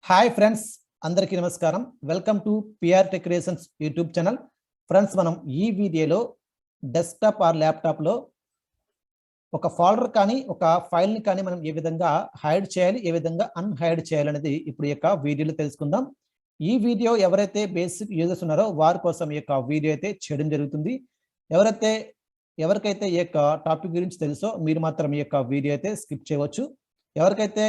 Hi friends, అందరికీ నమస్కారం. Welcome to PR tech creations YouTube channel. Friends, మనం ఈ వీడియోలో డెస్క్టాప్ ఆర్ ల్యాప్టాప్లో ఒక ఫోల్డర్ కానీ ఒక ఫైల్ని కానీ మనం ఏ విధంగా హైడ్ చేయాలి, ఏ విధంగా అన్హైడ్ చేయాలనేది ఇప్పుడు ఈ యొక్క వీడియోలో తెలుసుకుందాం. ఈ వీడియో ఎవరైతే బేసిక్ యూజర్స్ ఉన్నారో వారి కోసం ఈ యొక్క వీడియో అయితే చేయడం జరుగుతుంది. ఎవరికైతే ఈ యొక్క టాపిక్ గురించి తెలుసో మీరు మాత్రం ఈ యొక్క వీడియో అయితే స్కిప్ చేయవచ్చు. ఎవరికైతే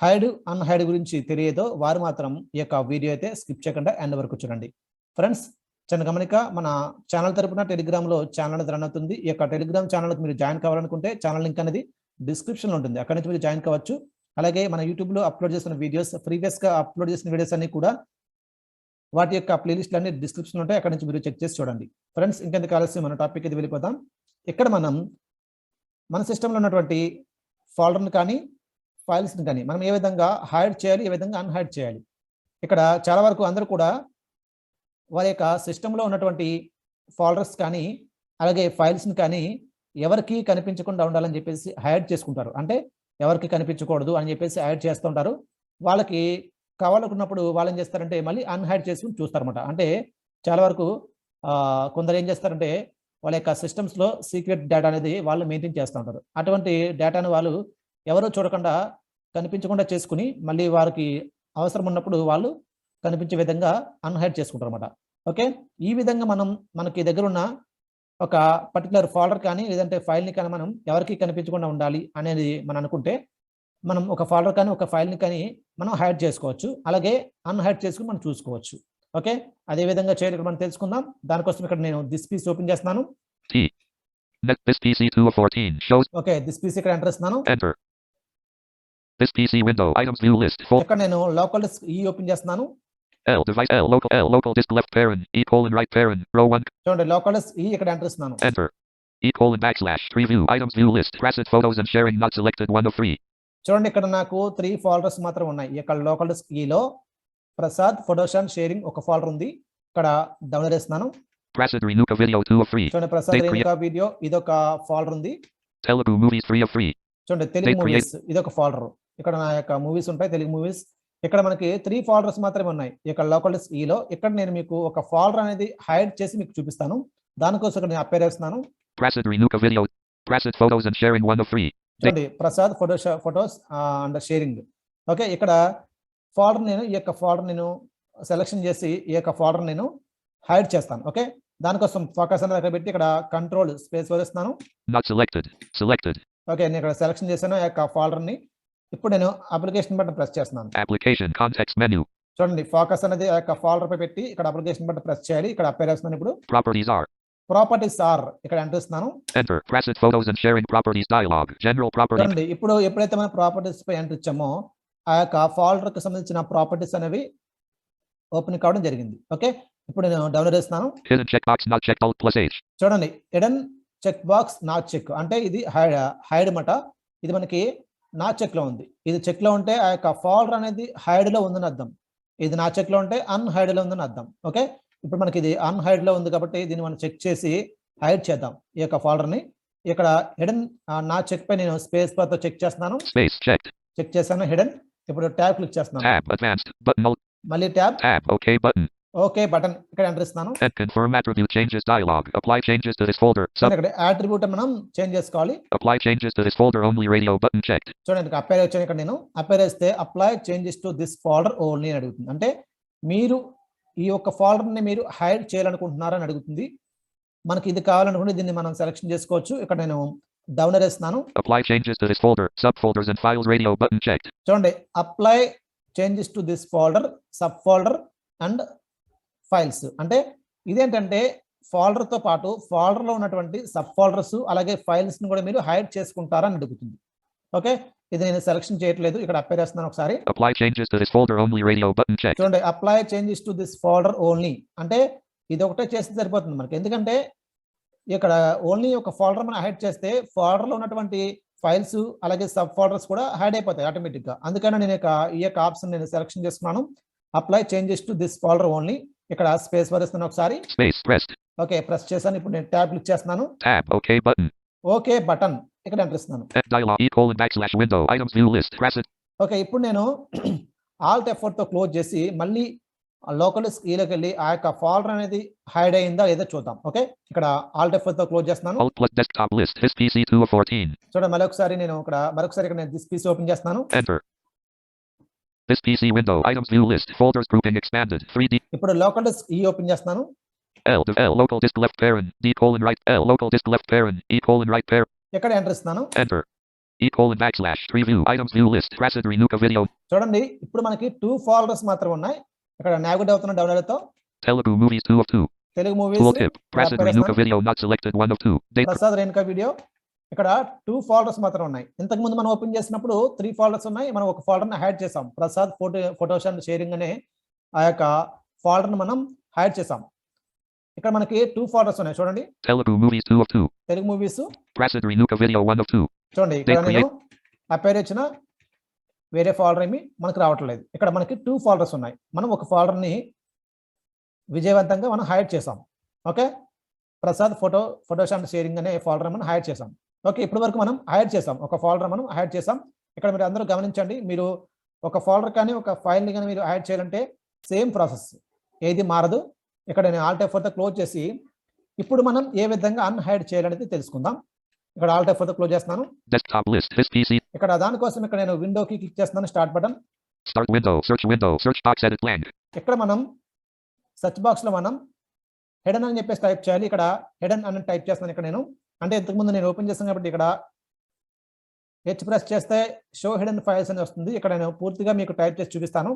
హైడ్ అన్హైడ్ గురించి తెలియదో వారు మాత్రం ఈ యొక్క వీడియో అయితే స్కిప్ చేయకుండా ఎండ్ వరకు చూడండి. ఫ్రెండ్స్, చిన్న గమనిక, మన ఛానల్ తరపున టెలిగ్రామ్లో ఛానల్ అనేది రన్ అవుతుంది. ఈ యొక్క టెలిగ్రామ్ ఛానల్కి మీరు జాయిన్ కావాలనుకుంటే ఛానల్ లింక్ అనేది డిస్క్రిప్షన్లో ఉంటుంది, అక్కడ నుంచి మీరు జాయిన్ కావచ్చు. అలాగే మన యూట్యూబ్లో అప్లోడ్ చేసిన వీడియోస్, ప్రీవియస్గా అప్లోడ్ చేసిన వీడియోస్ అన్ని కూడా వాటి యొక్క ప్లేలిస్ట్లు అన్ని డిస్క్రిప్షన్లో ఉంటాయి, అక్కడ నుంచి మీరు చెక్ చేసి చూడండి. ఫ్రెండ్స్, ఇంకెందుకు ఆలస్యం, మన టాపిక్ అయితే వెళ్ళిపోతాం. ఇక్కడ మనం మన సిస్టంలో ఉన్నటువంటి ఫోల్డర్ని కానీ ఫైల్స్ని కానీ మనం ఏ విధంగా హైడ్ చేయాలి, ఏ విధంగా అన్హైడ్ చేయాలి. ఇక్కడ చాలా వరకు అందరూ కూడా వారి యొక్క సిస్టంలో ఉన్నటువంటి ఫోల్డర్స్ కానీ అలాగే ఫైల్స్ని కానీ ఎవరికి కనిపించకుండా ఉండాలని చెప్పేసి హైడ్ చేసుకుంటారు. అంటే ఎవరికి కనిపించకూడదు అని చెప్పేసి హైడ్ చేస్తూ ఉంటారు. వాళ్ళకి కావాలనుకున్నప్పుడు వాళ్ళు ఏం చేస్తారంటే మళ్ళీ అన్హైడ్ చేసుకుని చూస్తారన్నమాట. అంటే చాలా వరకు కొందరు ఏం చేస్తారంటే వాళ్ళ యొక్క సిస్టమ్స్లో సీక్రెట్ డేటా అనేది వాళ్ళు మెయింటైన్ చేస్తూ ఉంటారు. అటువంటి డేటాను వాళ్ళు ఎవరో చూడకుండా కనిపించకుండా చేసుకుని మళ్ళీ వారికి అవసరం ఉన్నప్పుడు వాళ్ళు కనిపించే విధంగా అన్హైడ్ చేసుకుంటారు అనమాట. ఓకే, ఈ విధంగా మనకి దగ్గర ఉన్న ఒక పర్టికులర్ ఫోల్డర్ కానీ లేదంటే ఫైల్ని కానీ మనం ఎవరికి కనిపించకుండా ఉండాలి అనేది మనం అనుకుంటే మనం ఒక ఫోల్డర్ కానీ ఒక ఫైల్ని కానీ మనం హైడ్ చేసుకోవచ్చు. అలాగే అన్హైడ్ చేసుకుని మనం చూసుకోవచ్చు. ఓకే, అదే విధంగా చేయాలి మనం తెలుసుకుందాం. దానికోసం ఇక్కడ నేను దిస్ పీసీ ఓపెన్ చేస్తున్నాను. ఓకే, దిస్ పీసీ ఇక్కడ ఎంటర్ చేస్తున్నాను. This PC window items view list. ఇక్కడ నేను లోకల్ డిస్క్ ఈ ఓపెన్ చేస్తున్నాను. L device L local disk left parent right parent row 1. చూడండి, లోకల్ డిస్క్ ఈ ఇక్కడ ఎంటర్ చేస్తున్నాను. Enter /preview items view list Prasad photos and sharing not selected 1 of 3. చూడండి, ఇక్కడ నాకు 3 ఫోల్డర్స్ మాత్రం ఉన్నాయి. ఇక్కడ లోకల్ డిస్క్ ఈలో ప్రసాద్ ఫోటోస్ అండ్ షేరింగ్ ఒక ఫోల్డర్ ఉంది. ఇక్కడ డౌన్లోడ్ చేస్తున్నాను. Prasad Renuka video 2 of 3. చూడండి, ప్రసాద్ రేణుకా వీడియో ఇదొక ఫోల్డర్ ఉంది. Telugu movies 3 of 3. చూడండి, తెలుగు మూవీస్ ఇదొక ఫోల్డర్. ఇక్కడ నా యొక్క మూవీస్ ఉంటాయి, తెలుగు మూవీస్. ఇక్కడ మనకి 3 ఫోల్డర్స్ మాత్రమే ఉన్నాయి. ఇక్కడ లోకల్ డిస్క్ ఈలో ఇక్కడ నేను మీకు ఒక ఫోల్డర్ అనేది హైడ్ చేసి మీకు చూపిస్తాను. దానికోసం ఇక్కడ నేను అపేర్ చేస్తున్నాను. Prasad Renuka video Prasad photos and sharing 1 of 3. చూడండి, Prasad photos and sharing. Okay, ఇక్కడ ఫోల్డర్ నేను ఈ యొక్క ఫోల్డర్ నేను సెలెక్షన్ చేసి ఈ యొక్క ఫోల్డర్ నేను హైడ్ చేస్తాను. ఓకే, దానికోసం ఫోకస్ అనేది పెట్టి ఇక్కడ కంట్రోల్ స్పేస్ వదిలేస్తున్నాను. Not selected. ఓకే, నేను ఇక్కడ సెలెక్షన్ చేశాను ఈ యొక్క ఫోల్డర్ని. ఇప్పుడు నేను అప్లికేషన్ బటన్ ప్రెస్ చేస్తున్నాను. Application context menu. చూడండి, ఫోకస్ అనేది ఆ యొక్క ఫోల్డర్ పై పెట్టి ఇక్కడ అప్లికేషన్ బటన్ ప్రెస్ చేయాలి. ఇక్కడ అపేర్ చేస్తున్నాను. ఇప్పుడు ప్రాపర్టీస్ ఆర్ ఇక్కడ ఎంటర్ చేస్తున్నాను. Enter Prasad photos and sharing properties dialog general property. చూడండి, ఇప్పుడు ఎప్పుడైతే మనం ప్రాపర్టీస్ పై ఎంటర్ ఇచ్చామో ఆ యొక్క ఫోల్డర్ కి సంబంధించిన ప్రాపర్టీస్ అనేవి ఓపెన్ కావడం జరిగింది. ఓకే, ఇప్పుడు నేను డౌన్లోడ్ చేస్తున్నాను. Hidden checkbox not checked Alt+H. చూడండి, hidden check box not check అంటే ఇది హైడ్ మాట. ఇది మనకి నా చెక్ లో ఉంది. ఇది చెక్ లో ఉంటే ఆ యొక్క ఫోల్డర్ అనేది హైడ్ లో ఉందని అర్థం. ఇది నా చెక్ లో ఉంటే అన్హైడ్ లో ఉందని అర్థం. ఓకే, ఇప్పుడు మనకి ఇది అన్హైడ్ లో ఉంది కాబట్టి దీన్ని మనం చెక్ చేసి హైడ్ చేద్దాం ఈ యొక్క ఫోల్డర్ ని. ఇక్కడ హిడెన్ నా చెక్ పై నేను స్పేస్ బార్ తో చెక్ చేస్తున్నాను. చెక్ చేశాను హిడెన్. ఇప్పుడు ట్యాబ్ క్లిక్ చేస్తున్నాను. మళ్ళీ ట్యాబ్ ఓకే బటన్ ఇక్కడ ఎంటర్ ఇస్తున్నాను. Confirm attribute changes dialog. Apply changes to this folder. ఇక్కడ అట్రిబ్యూట్ మనం చేంజ్ చేసుకోవాలి. Apply changes to this folder only radio button checked. చూడండి, అపేర్ వచ్చాను. ఇక్కడ నేను అపేర్ చేస్తే apply changes to this folder only అని అడుగుతుంది. అంటే మీరు ఈ యొక్క ఫోల్డర్ ని మీరు హైడ్ చేయాలనుకుంటున్నారని అడుగుతుంది. మనకి ఇది కావాలనుకుంటే దీన్ని మనం సెలెక్షన్ చేసుకోవచ్చు. ఇక్కడ నేను డౌన్లోడ్ చేస్తున్నాను. Apply changes to this folder subfolders and files radio button checked. చూడండి, apply changes to this folder sub folder and files అంటే ఇదేంటంటే ఫోల్డర్ తో పాటు ఫోల్డర్ లో ఉన్నటువంటి సబ్ ఫోల్డర్స్ అలాగే ఫైల్స్ ని కూడా మీరు హైడ్ చేసుకుంటారని అడుగుతుంది. ఓకే, ఇది నేను సెలెక్షన్ చేయట్లేదు. ఇక్కడ అపేర్ చేస్తున్నాను ఒకసారి. Apply changes to this folder only radio button checked. చూడండి, apply changes to this folder only అంటే ఇది ఒకటే చేస్తే సరిపోతుంది మనకి. ఎందుకంటే ఇక్కడ ఓన్లీ ఒక ఫోల్డర్ మనం హైడ్ చేస్తే ఫోల్డర్ లో ఉన్నటువంటి ఫైల్స్ అలాగే సబ్ ఫోల్డర్స్ కూడా హైడ్ అయిపోతాయి ఆటోమేటిక్ గా. అందుకని నేను ఈ యొక్క ఆప్షన్ నేను సెలెక్షన్ చేసుకున్నాను. Apply changes to this folder only. ఇక్కడ స్పేస్ వరిస్తున్నాను ఒకసారి. ఓకే, ప్రెస్ చేశాను. ఇప్పుడు నేను ట్యాబ్ క్లిక్ చేస్తున్నాను. ఓకే బటన్ ఇక్కడ ఎంటర్ ఇస్తున్నాను. Dialog E:/window items view list. Okay, ఇప్పుడు నేను ఆల్ట్ F4 తో క్లోజ్ చేసి మళ్ళీ లోకల్ డిస్క్ ఈలోకి వెళ్ళి ఆ యొక్క ఫోల్డర్ అనేది హైడ్ అయిందా లేదా చూద్దాం. ఓకే, ఇక్కడ ఆల్ట్ F4 తో క్లోజ్ చేస్తున్నాను. Alt plus desktop list. His PC 2 of 14. చూడండి మరొకసారి నేను దిస్ పీసీ ఓపెన్ చేస్తున్నాను. Enter. This PC window. Items view list. Folders grouping expanded. 3D. ఇప్పుడు లోకల్ డిస్క్ ఈ ఓపెన్ చేస్తున్నాను. L local disk left parent. D colon right. L local disk left parent. E colon right parent. ఇక్కడ enter ఇస్తున్నాను. Enter. E colon backslash. Preview. Items view list. Tracid Renuka video. చూడండి ఇప్పుడు మనకి 2 folders మాత్రమే ఉన్నాయి. ఇక్కడ navigate అవుతున్న download తో Telugu movies 2 of 2. Telugu movies. Tooltip. Tracid Renuka video not selected 1 of 2. Prasad Renuka video. ఇక్కడ 2 ఫోల్డర్స్ మాత్రం ఉన్నాయి. ఇంతకు ముందు మనం ఓపెన్ చేసినప్పుడు 3 ఫోల్డర్స్ ఉన్నాయి. మనం ఒక ఫోల్డర్ ని హైడ్ చేసాం. ప్రసాద్ ఫోటోస్ అండ్ షేరింగ్ అనే ఆ యొక్క ఫోల్డర్ ని మనం హైడ్ చేసాం. ఇక్కడ మనకి 2 ఫోల్డర్స్ ఉన్నాయి చూడండి. Telugu movies 2 of 2. Telugu movies. Tracid Renuka video 1 of 2. చూడండి ఇక్కడ నేను అపేర్ ఇచ్చిన వేరే ఫోల్డర్ ఏమి మనకు రావట్లేదు. ఇక్కడ మనకి 2 ఫోల్డర్స్ ఉన్నాయి. మనం ఒక ఫోల్డర్ ని విజయవంతంగా మనం హైడ్ చేసాం. Okay, Prasad photos and sharing అనే ఫోల్డర్ మనం హైడ్ చేసాం. ఓకే, ఇప్పటి వరకు మనం హైడ్ చేసాం. ఒక ఫోల్డర్ మనం హైడ్ చేసాం. ఇక్కడ మీరు అందరూ గమనించండి, మీరు ఒక ఫోల్డర్ కానీ ఒక ఫైల్ని కానీ మీరు హైడ్ చేయాలంటే సేమ్ ప్రాసెస్, ఏది మారదు. ఇక్కడ నేను ఆల్ట్ F4 తో క్లోజ్ చేసి ఇప్పుడు మనం ఏ విధంగా అన్హైడ్ చేయాలనేది తెలుసుకుందాం. ఇక్కడ ఆల్ట్ F4 తో క్లోజ్ చేస్తున్నాను. Desktop list. His PC. ఇక్కడ దానికోసం ఇక్కడ నేను విండోకి క్లిక్ చేస్తున్నాను. Start button. Start window. Search box edit blank. ఇక్కడ మనం సెర్చ్ బాక్స్ లో మనం హెడెన్ అని చెప్పేసి టైప్ చేయాలి. ఇక్కడ హెడెన్ అని టైప్ చేస్తాను. ఇక్కడ నేను అంటే ఇంతకుముందు నేను ఓపెన్ చేస్తాను కాబట్టి ఇక్కడ H ప్రెస్ చేస్తే షో హిడెన్ ఫైల్స్ అని వస్తుంది. ఇక్కడ నేను పూర్తిగా మీకు టైప్ చేసి చూపిస్తాను.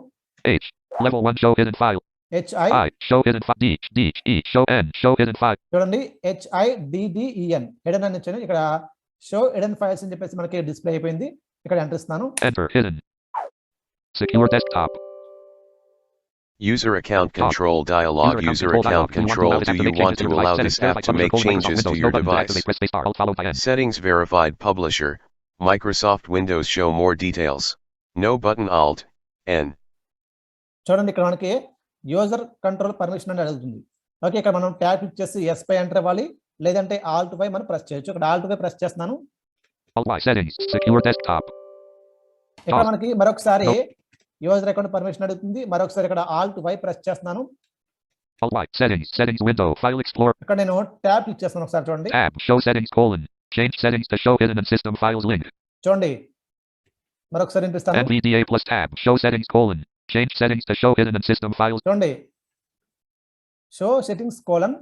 H level 1 show hidden file. HI show hidden file. D E show N show hidden file. చూడండి HIDDEN హెడెన్ అని వచ్చాను. ఇక్కడ షో హిడెన్ ఫైల్స్ అని చెప్పేసి మనకి డిస్ప్లే అయిపోయింది. ఇక్కడ ఎంటర్ ఇస్తాను. Enter hidden. Secure desktop. User account control dialog. User account control. Do you want to allow this app to make changes to your device? Settings verified publisher. Microsoft Windows show more details. No button. Alt N. చూడండి ఇక్కడ మనకి user control permission అని అడుగుతుంది. Okay, ఇక్కడ మనం tab click చేసి yes పై enter ఇవ్వాలి, లేదంటే ఆల్ట్ పై మనం ప్రెస్ చేయొచ్చు. ఇక్కడ ఆల్ట్ పై ప్రెస్ చేస్తున్నాను. Settings. Secure desktop. ఇక్కడ మనకి మరొకసారి యూజర్ అకౌంట్ పర్మిషన్ అడుగుతుంది. మరొకసారి ఇక్కడ ఆల్ట్ వై ప్రెస్ చేస్తున్నాను. Settings window. File explorer. ఇక్కడ నేను ట్యాబ్ క్లిక్ చేస్తాను. ఒకసారి చూడండి. Tab. Show settings colon. Change settings to show hidden and system files link. చూడండి మరొకసారి వినిపిస్తాను. NVDA plus tab. Show settings colon. Change settings to show hidden and system files. చూడండి show settings colon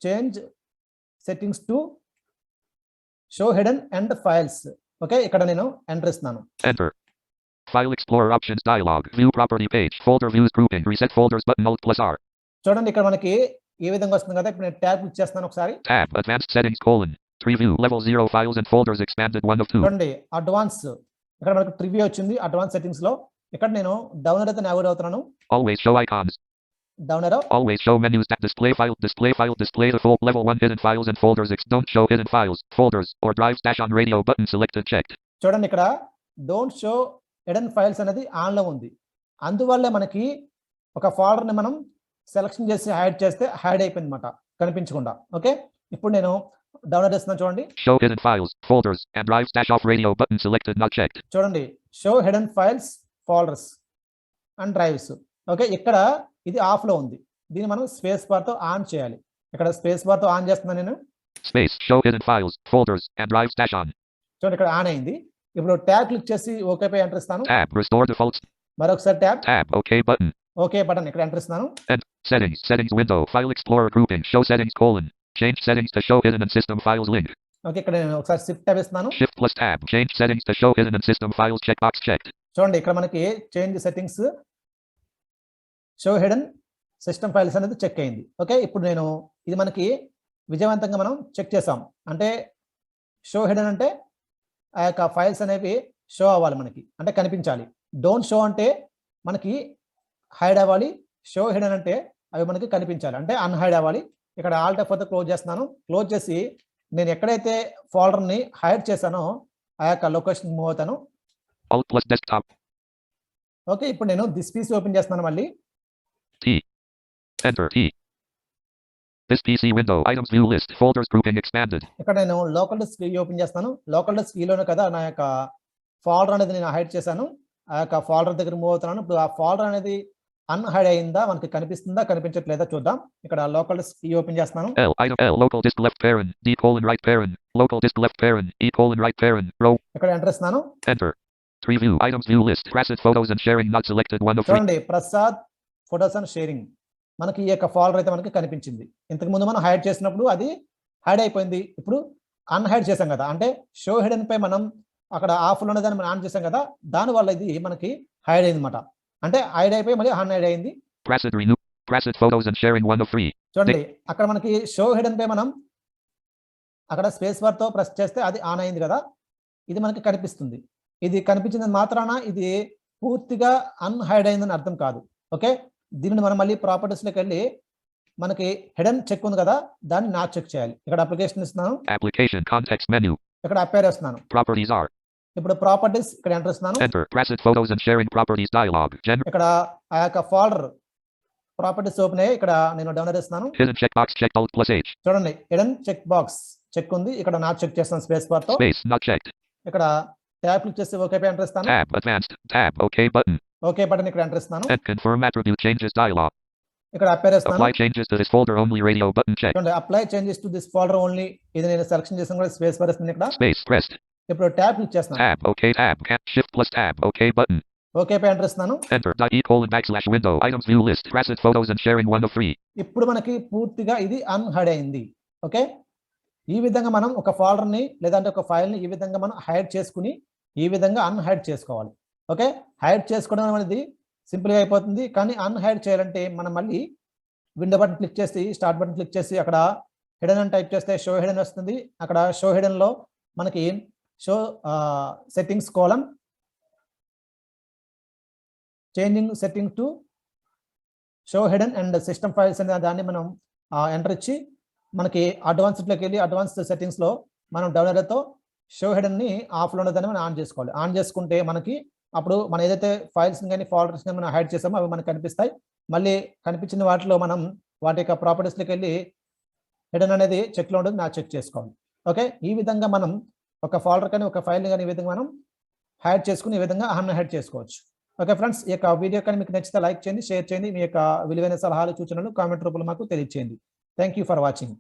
change settings to show hidden and files. Okay, ఇక్కడ నేను enter ఇస్తున్నాను. Enter. File Explorer options dialog. View property page. Folder views grouping. Reset folders button Alt plus R. చూడండి ఇక్కడ మనకి ఏ విధంగా వస్తుంది కదా. ఇప్పుడు నేను ట్యాబ్ క్లిక్ చేస్తున్నాను. ఒకసారి Tab. Advanced settings colon. Preview level 0 files and folders expanded 1 of 2. చూడండి అడ్వాన్స్ ఇక్కడ మనకు ప్రివ్యూ వచ్చింది. అడ్వాన్స్ సెట్టింగ్స్ లో ఇక్కడ నేను డౌన్ అయితే నావిగేట్ అవుతున్నాను. Always show icons. Down arrow. Always show menus that display the full level 1 hidden files and folders. Don't show hidden files, folders or drives dash on radio button selected checked. చూడండి ఇక్కడ don't show hidden files అనేది on లో ఉంది. అందువల్ల మనకి ఒక folder ని మనం సెలెక్షన్ చేసి హైడ్ చేస్తే హైడ్ అయిపోయింది అన్నమాట, కనిపించకుండా. ఓకే, ఇప్పుడు నేను డౌన్లోడ్ చేస్తున్నాను. చూడండి show hidden files, folders and drives dash off radio button selected not checked. చూడండి show hidden files, folders and drives. Okay, ఇక్కడ ఇది ఆఫ్ లో ఉంది. దీన్ని మనం స్పేస్ బార్ తో ఆన్ చేయాలి. ఇక్కడ స్పేస్ బార్ తో ఆన్ చేస్తున్నాను నేను. Space. Show hidden files, folders and drives dash on. చూడండి ఇక్కడ ఆన్ అయింది. ఇప్పుడు ట్యాబ్ క్లిక్ చేసి ఓకే పై ఎంటర్ ఇస్తాను. Tab. Restore defaults. మరొకసారి tab. Tab. OK button. Okay button ఇక్కడ ఎంటర్ ఇస్తాను. Settings window. File Explorer grouping. Show settings colon. Change settings to show hidden and system files link. Okay, ఇక్కడ నేను ఒకసారి shift tab ఇస్తున్నాను. Shift plus tab. Change settings to show hidden and system files checkbox checked. చూడండి ఇక్కడ మనకి change settings show hidden system files అనేది check అయింది. Okay, ఇప్పుడు నేను ఇది మనకి విజయవంతంగా మనం చెక్ చేసాం. అంటే షో హిడెన్ అంటే ఆ యొక్క ఫైల్స్ అనేవి షో అవ్వాలి మనకి, అంటే కనిపించాలి. డోంట్ షో అంటే మనకి హైడ్ అవ్వాలి. షో హిడెన్ అంటే అవి మనకి కనిపించాలి, అంటే అన్హైడ్ అవ్వాలి. ఇక్కడ ఆల్ట్ F4 తో క్లోజ్ చేస్తున్నాను. క్లోజ్ చేసి నేను ఎక్కడైతే ఫోల్డర్ ని హైడ్ చేశానో ఆ యొక్క లొకేషన్ మూవ్ అవుతాను. Alt plus desktop. ఓకే, ఇప్పుడు నేను దిస్ పీసీ ఓపెన్ చేస్తున్నాను. మళ్ళీ T. Enter T. This PC window. Items view list. Folders grouping expanded. ఇక్కడ నేను లోకల్ డిస్క్ ఓపెన్ చేస్తాను. లోకల్ డిస్క్ ఈలోనే కదా నా యొక్క ఫోల్డర్ అనేది నేను హైడ్ చేశాను. ఆ యొక్క ఫోల్డర్ దగ్గర మూవ్ అవుతున్నాను. ఇప్పుడు ఆ ఫోల్డర్ అనేది అన్హైడ్ అయిందా, మనకి కనిపిస్తుందా కనిపించట్లేదా చూద్దాం. ఇక్కడ లోకల్ డిస్క్ ఈ ఓపెన్ చేస్తున్నాను. L local disk left parent D colon right parent local disk left parent E colon right parent row. ఇక్కడ ఎంటర్ ఇస్తున్నాను. Enter. 3 view items view list Prasad photos and sharing not selected 1 of 3. చూడండి Prasad photos and sharing మనకి ఈ యొక్క folder అయితే మనకి కనిపించింది. ఇంతకు ముందు మనం హైడ్ చేసినప్పుడు అది హైడ్ అయిపోయింది. ఇప్పుడు అన్హైడ్ చేసాం కదా, అంటే షో హిడెన్ పై మనం అక్కడ ఆఫ్ లో ఉన్నదాన్ని మనం ఆన్ చేసాం కదా, దాని వల్ల ఇది మనకి హైడ్ అయింది అనమాట. అంటే హైడ్ అయిపోయి మళ్ళీ అన్హైడ్ అయింది. Prasad renew Prasad photos and sharing 1 of 3. చూడండి అక్కడ మనకి షో హిడెన్ పై మనం అక్కడ స్పేస్ బార్ తో ప్రెస్ చేస్తే అది ఆన్ అయింది కదా, ఇది మనకి కనిపిస్తుంది. ఇది కనిపించిన మాత్రాన ఇది పూర్తిగా అన్హైడ్ అయిందని అర్థం కాదు. ఓకే, దీనిని మనం మళ్ళీ ప్రాపర్టీస్ లోకి వెళ్ళి మనకి హిడెన్ చెక్ ఉంది కదా, దాన్ని నా చెక్ చేయాలి. ఇక్కడ అప్లికేషన్ ఇస్తున్నాను, Application context menu. ఇక్కడ అపేర్ ఇస్తున్నాను. Properties are. ఇప్పుడు ప్రాపర్టీస్ ఇక్కడ ఎంటర్ ఇస్తున్నాను. Enter. Prasad photos and sharing properties dialog. ఇక్కడ ఆ యొక్క ఫోల్డర్ ప్రాపర్టీస్ ఓపెన్ అయ్యి ఇక్కడ నేను డౌన్లోడ్ చేస్తున్నాను. Hidden checkbox checked Alt plus H. చూడండి హిడెన్ చెక్ బాక్స్ చెక్ ఉంది. ఇక్కడ నా చెక్ చేస్తాను స్పేస్ బార్ తో. Space not checked. ఇక్కడ ట్యాబ్ క్లిక్ చేసి ఓకే పై ఎంటర్ ఇస్తాను. Tab advanced. Tab OK button. Okay button ఇక్కడ ఎంటర్ ఇస్తాను. And confirm attribute changes dialog. ఇక్కడ అపేర్ ఇస్తాను. Apply changes to this folder only radio button check. చూడండి apply changes to this folder only, ఇది నేను selection చేసాను కూడా స్పేస్ బార్ ఇస్తుంది ఇక్కడ. Space pressed. ఇప్పుడు ట్యాబ్ క్లిక్ చేస్తాను. Tab OK tab shift plus tab OK button. Okay పై ఎంటర్ ఇస్తాను. Enter. E colon backslash window items view list Prasad photos and sharing 1 of 3. ఇప్పుడు మనకి పూర్తిగా ఇది అన్హైడ్ అయింది. ఓకే, ఈ విధంగా మనం ఒక ఫోల్డర్ ని లేదంటే ఒక ఫైల్ ని ఈ విధంగా మనం హైడ్ చేసుకుని ఈ విధంగా అన్హైడ్ చేసుకోవాలి. ఓకే, హైడ్ చేసుకోవడం అనేది సింపుల్ గా అయిపోతుంది. కానీ అన్హైడ్ చేయాలంటే మనం మళ్ళీ విండో బటన్ క్లిక్ చేసి స్టార్ట్ బటన్ క్లిక్ చేసి అక్కడ హిడెన్ అని టైప్ చేస్తే షో హిడెన్ వస్తుంది. అక్కడ షో హిడెన్ లో మనకి show settings colon changing setting to show hidden and system files అనే దాన్ని మనం ఎంటర్ ఇచ్చి మనకి అడ్వాన్స్డ్లోకి వెళ్ళి అడ్వాన్స్డ్ సెట్టింగ్స్ లో మనం డౌన్లోడ్తో షో హిడెన్ ని ఆఫ్ లో ఉన్నదాన్ని మనం ఆన్ చేసుకోవాలి. ఆన్ చేసుకుంటే మనకి అప్పుడు మనం ఏదైతే ఫైల్స్ కానీ ఫోల్డర్స్ మనం హైడ్ చేసామో అవి మనకు కనిపిస్తాయి. మళ్ళీ కనిపించిన వాటిలో మనం వాటి యొక్క ప్రాపర్టీస్లోకి వెళ్ళి హిడెన్ అనేది చెక్ లో ఉంటుంది, నా చెక్ చేసుకోవాలి. ఓకే, ఈ విధంగా మనం ఒక ఫోల్డర్ కానీ ఒక ఫైల్ కానీ ఈ విధంగా మనం హైడ్ చేసుకుని ఈ విధంగా అన్హైడ్ చేసుకోవచ్చు. ఓకే ఫ్రెండ్స్, ఈ యొక్క వీడియో కానీ మీకు నచ్చితే లైక్ చేయండి, షేర్ చేయండి. మీ యొక్క విలువైన సలహాలు సూచనలు కామెంట్ రూపంలో మాకు తెలియజేయండి. Thank you for watching.